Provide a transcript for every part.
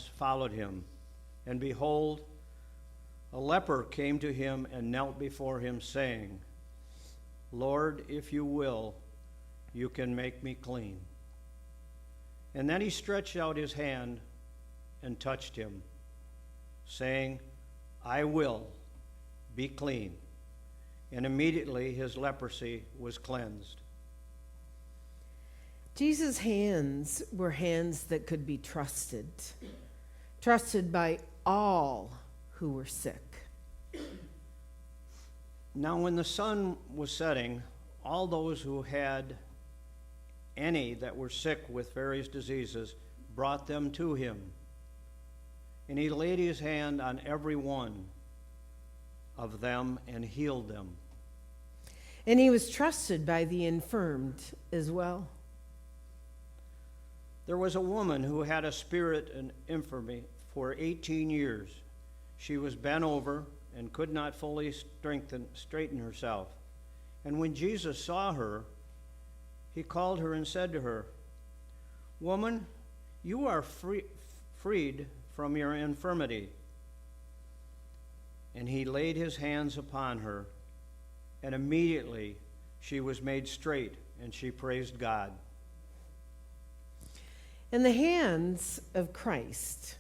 crowds followed him. And behold, a leper came to him and knelt before him, saying, Lord, if you will, you can make me clean. And then he stretched out his hand and touched him, saying, I will, be clean. And immediately his leprosy was cleansed. Jesus' hands were hands that could be trusted by all who were sick. Now when the sun was setting, all those who had any that were sick with various diseases brought them to him. And he laid his hand on every one of them and healed them. And he was trusted by the infirmed as well. There was a woman who had a spirit of infirmity for 18 years. She was bent over and could not fully straighten herself. And when Jesus saw her, he called her and said to her, Woman, you are freed from your infirmity. And he laid his hands upon her, and immediately she was made straight, and she praised God. And the hands of Christ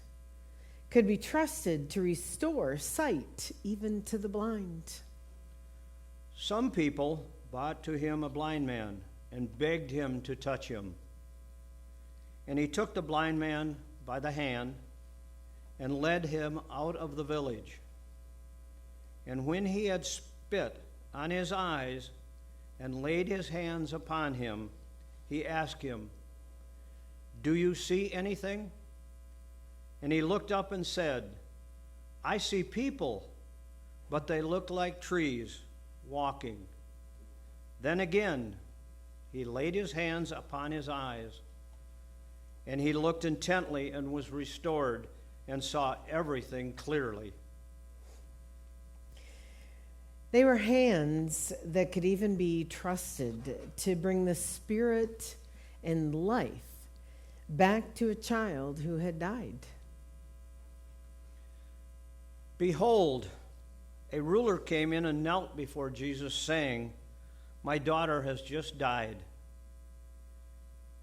could be trusted to restore sight even to the blind. Some people brought to him a blind man and begged him to touch him. And he took the blind man by the hand and led him out of the village. And when he had spit on his eyes and laid his hands upon him, he asked him, Do you see anything? And he looked up and said, I see people, but they look like trees walking. Then again, he laid his hands upon his eyes, and he looked intently and was restored and saw everything clearly. They were hands that could even be trusted to bring the spirit and life back to a child who had died. Behold, a ruler came in and knelt before Jesus, saying, My daughter has just died,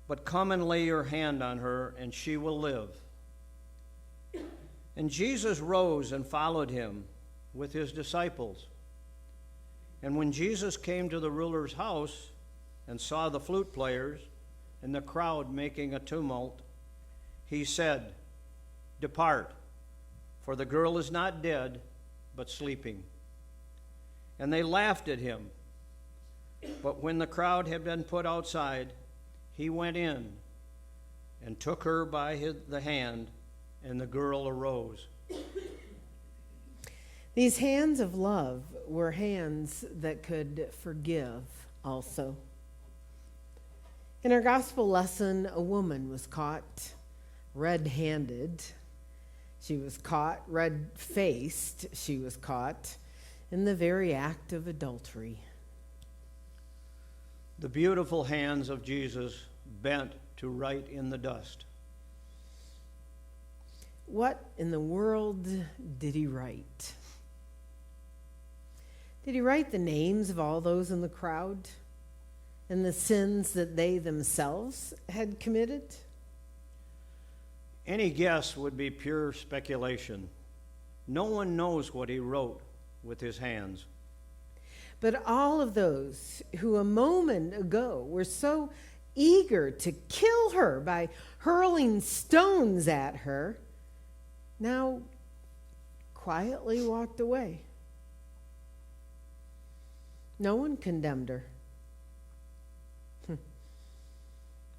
but come and lay your hand on her, and she will live. And Jesus rose and followed him with his disciples. And when Jesus came to the ruler's house and saw the flute players and the crowd making a tumult, he said, Depart, for the girl is not dead, but sleeping. And they laughed at him. But when the crowd had been put outside, he went in and took her by the hand, and the girl arose. These hands of love were hands that could forgive also. In our gospel lesson, a woman was caught red-handed. She was caught red-faced. She was caught in the very act of adultery. The beautiful hands of Jesus bent to write in the dust. What in the world did he write? Did he write the names of all those in the crowd and the sins that they themselves had committed? Any guess would be pure speculation. No one knows what he wrote with his hands. But all of those who a moment ago were so eager to kill her by hurling stones at her, now quietly walked away. No one condemned her.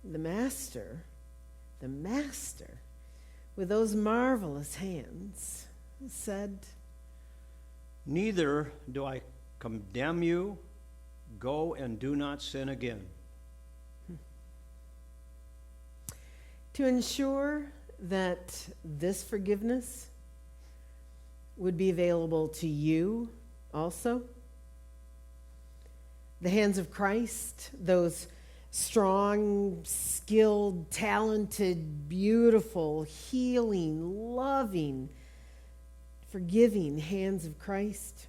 The master, with those marvelous hands, said, Neither do I condemn you. Go and do not sin again. To ensure that this forgiveness would be available to you also, the hands of Christ, those strong, skilled, talented, beautiful, healing, loving, forgiving hands of Christ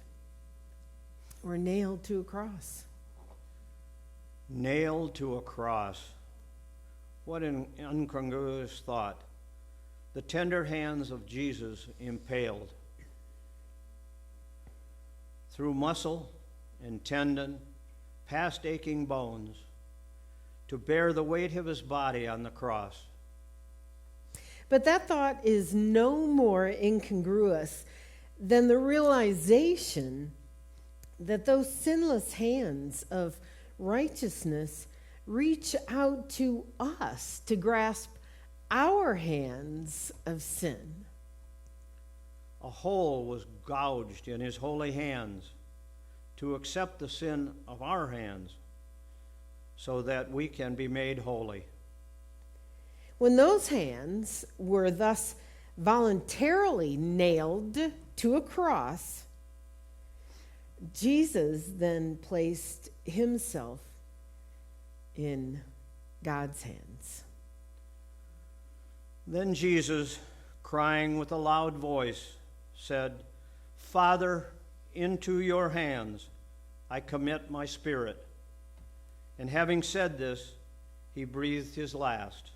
were nailed to a cross. Nailed to a cross. What an incongruous thought. The tender hands of Jesus impaled. Through muscle and tendon, past aching bones, to bear the weight of his body on the cross. But that thought is no more incongruous than the realization that those sinless hands of righteousness reach out to us to grasp our hands of sin. A hole was gouged in his holy hands to accept the sin of our hands so that we can be made holy. When those hands were thus voluntarily nailed to a cross, Jesus then placed himself in God's hands. Then Jesus, crying with a loud voice, said, "Father, into your hands I commit my spirit." And having said this, he breathed his last.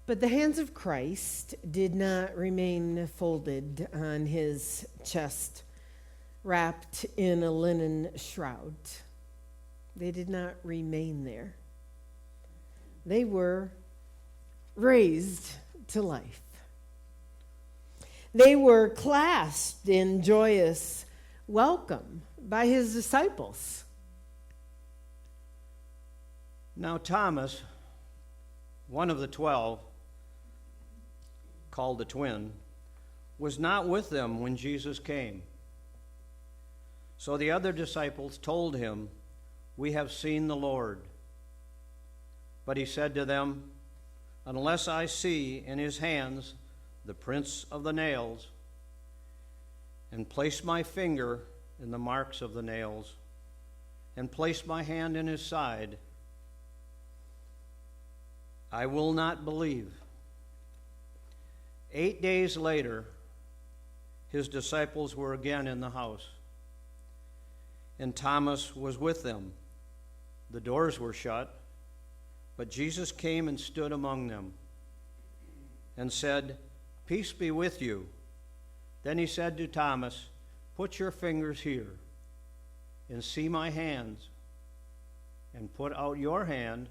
But the hands of Christ did not remain folded on his chest, wrapped in a linen shroud. They did not remain there. They were raised to life. They were clasped in joyous welcome by his disciples. Now Thomas, one of the 12, called the twin, was not with them when Jesus came. So the other disciples told him, "We have seen the Lord." But he said to them, "Unless I see in his hands the prints of the nails, and place my finger in the marks of the nails, and place my hand in his side, I will not believe." 8 days later, his disciples were again in the house, and Thomas was with them. The doors were shut, but Jesus came and stood among them and said, "Peace be with you." Then he said to Thomas, "Put your fingers here and see my hands, and put out your hand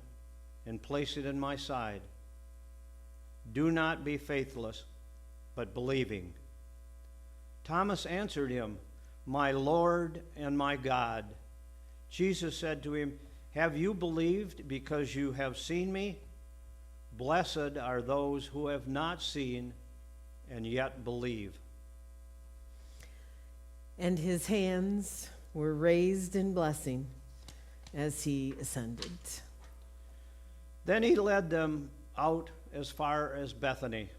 and place it in my side. Do not be faithless, but believing." Thomas answered him, "My Lord and my God." Jesus said to him, "Have you believed because you have seen me? Blessed are those who have not seen and yet believe." And his hands were raised in blessing as he ascended. Then he led them out as far as Bethany,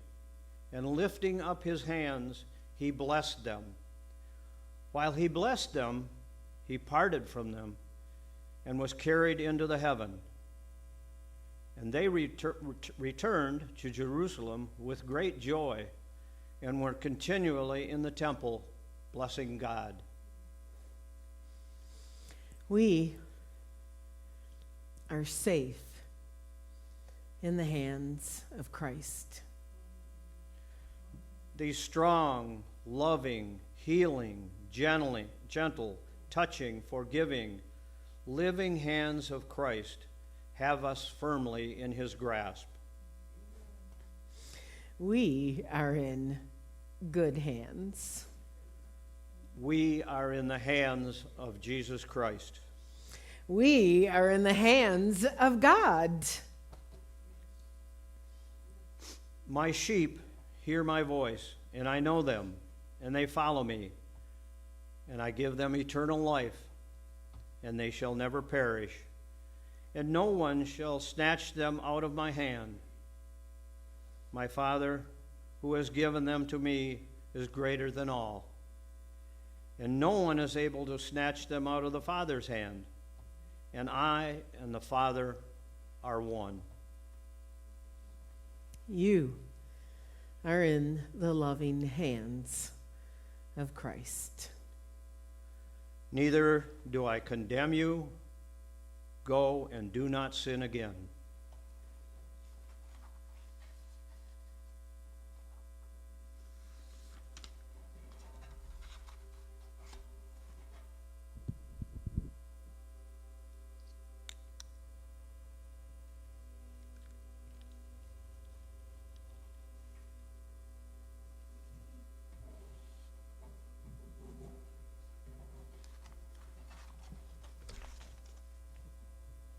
and lifting up his hands, he blessed them. While he blessed them, he parted from them and was carried into the heaven. And they returned to Jerusalem with great joy and were continually in the temple blessing God. We are safe in the hands of Christ. These strong, loving, healing, gentle, touching, forgiving, living hands of Christ have us firmly in his grasp. We are in good hands. We are in the hands of Jesus Christ. We are in the hands of God. My sheep hear my voice, and I know them, and they follow me. And I give them eternal life, and they shall never perish, and no one shall snatch them out of my hand. My Father, who has given them to me, is greater than all, and no one is able to snatch them out of the Father's hand. And I and the Father are one. You are in the loving hands of Christ. Neither do I condemn you. Go and do not sin again.